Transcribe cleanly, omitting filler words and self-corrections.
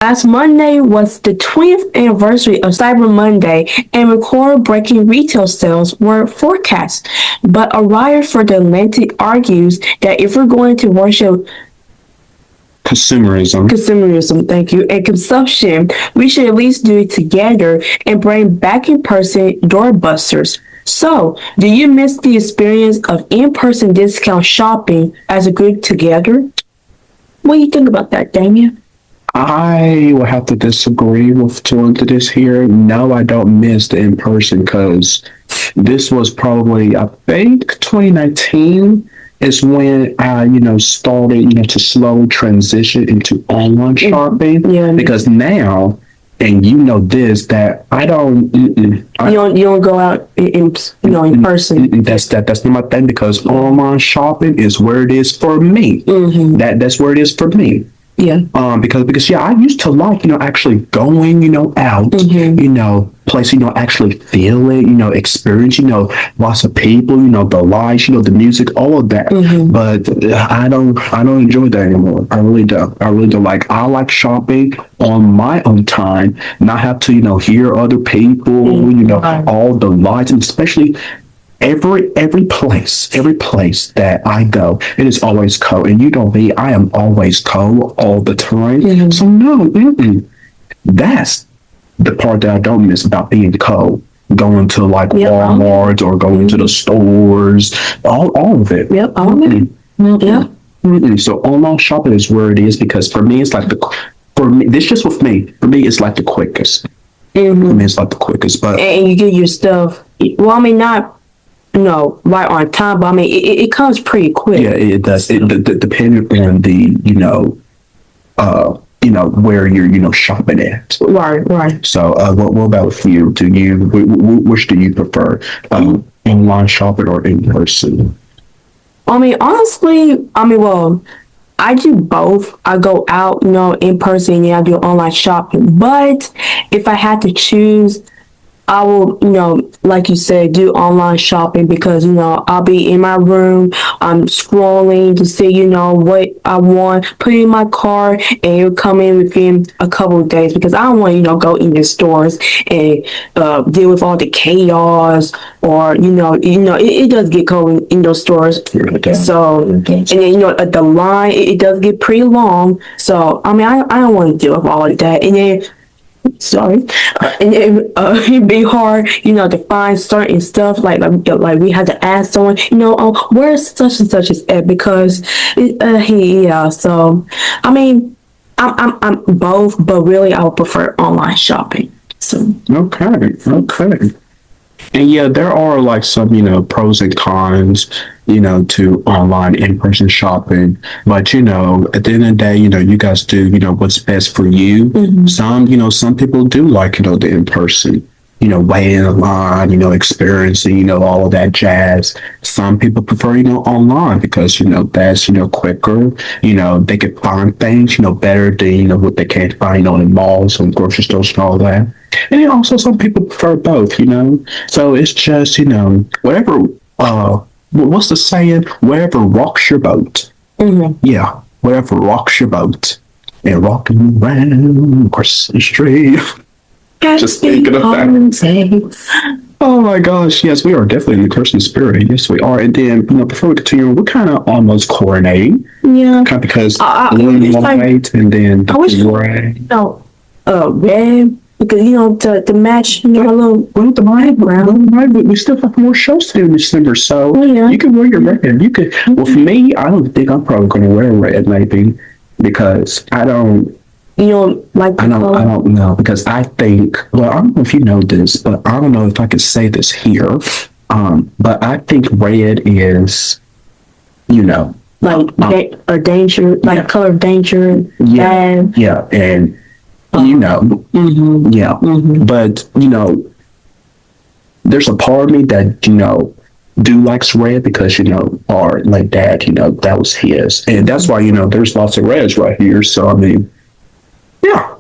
Last Monday was the 20th anniversary of Cyber Monday, and record-breaking retail sales were forecast. But a writer for The Atlantic argues that if we're going to worship consumerism, thank you, and consumption, we should at least do it together and bring back in-person doorbusters. So, do you miss the experience of in-person discount shopping as a group together? What do you think about that, Damian? I will have to disagree with Jordan to this here. No, I don't miss the in person because this was probably, I think, 2019 is when I, started, to slowly transition into online shopping. Yeah. Because now, and you know this, that I don't. You don't go out in person. That's not my thing because online shopping is where it is for me. Mm-hmm. That's where it is for me. Yeah. Because I used to like, actually going, out, place, actually feel it, experience, lots of people, the lights, the music, all of that. Mm-hmm. But I don't enjoy that anymore. I really don't. I like shopping on my own time, not have to, hear other people, all the lights, and especially every place that I go, it is always cold. And you know me, I am always cold all the time. Mm-hmm. So no, that's the part that I don't miss about being cold. Going to like Walmart or going to the stores, all of it. Yep, all of it. Yeah. So online shopping is where it is because for me, it's like for me, this just with me. For me, it's like the quickest. Mm-hmm. For me, it's like the quickest. But and you get your stuff. Well, I mean, not. Right on time, but I mean, it comes pretty quick. Yeah, it does. It depending on the, where you're, shopping at. Right. So, what about you? Which do you prefer, online shopping or in person? I mean, honestly, well, I do both. I go out, in person, and I do online shopping. But if I had to choose, I will, like you said, do online shopping because, I'll be in my room, I'm scrolling to see, what I want, put it in my cart, and it'll come in within a couple of days because I don't want to, go in the stores and deal with all the chaos or, it does get cold in those stores. So, and then, the line, it does get pretty long. So, I mean, I don't want to deal with all of that. And then, and it'd be hard, to find certain stuff like we had to ask someone, where's such and such is at because so I mean I'm both, but really I would prefer online shopping. So Okay. And yeah, there are like some, pros and cons, to online in-person shopping. But, at the end of the day, you guys do, what's best for you. Mm-hmm. Some people do like, the in-person, waiting in line, experiencing, all of that jazz. Some people prefer, online because, that's, quicker, they can find things, better than, what they can't find, in malls and grocery stores and all that. And then also some people prefer both, So it's just, whatever, what's the saying? Whatever rocks your boat. Mm-hmm. Yeah, whatever rocks your boat. And rocking around across the street. Just thinking of that. Oh my gosh, yes, we are definitely in the Christmas spirit. Yes, we are. And then, before we continue, we're kind of almost coordinating. Yeah. Kind of because one white and then the red. Red. Because, to match, a little the background. We still have more shows to do in December, so you can wear your red. You could. Well, for me, I don't think I'm probably going to wear red, maybe, because I don't. You don't like the color? I don't know because I think. Well, I don't know if you know this, but I don't know if I could say this here. But I think red is, like a danger, like color of danger. Yeah, and. Mm-hmm. Yeah. Mm-hmm. But, there's a part of me that, do likes red because, our like dad, that was his. And that's why, there's lots of reds right here. So, I mean, yeah.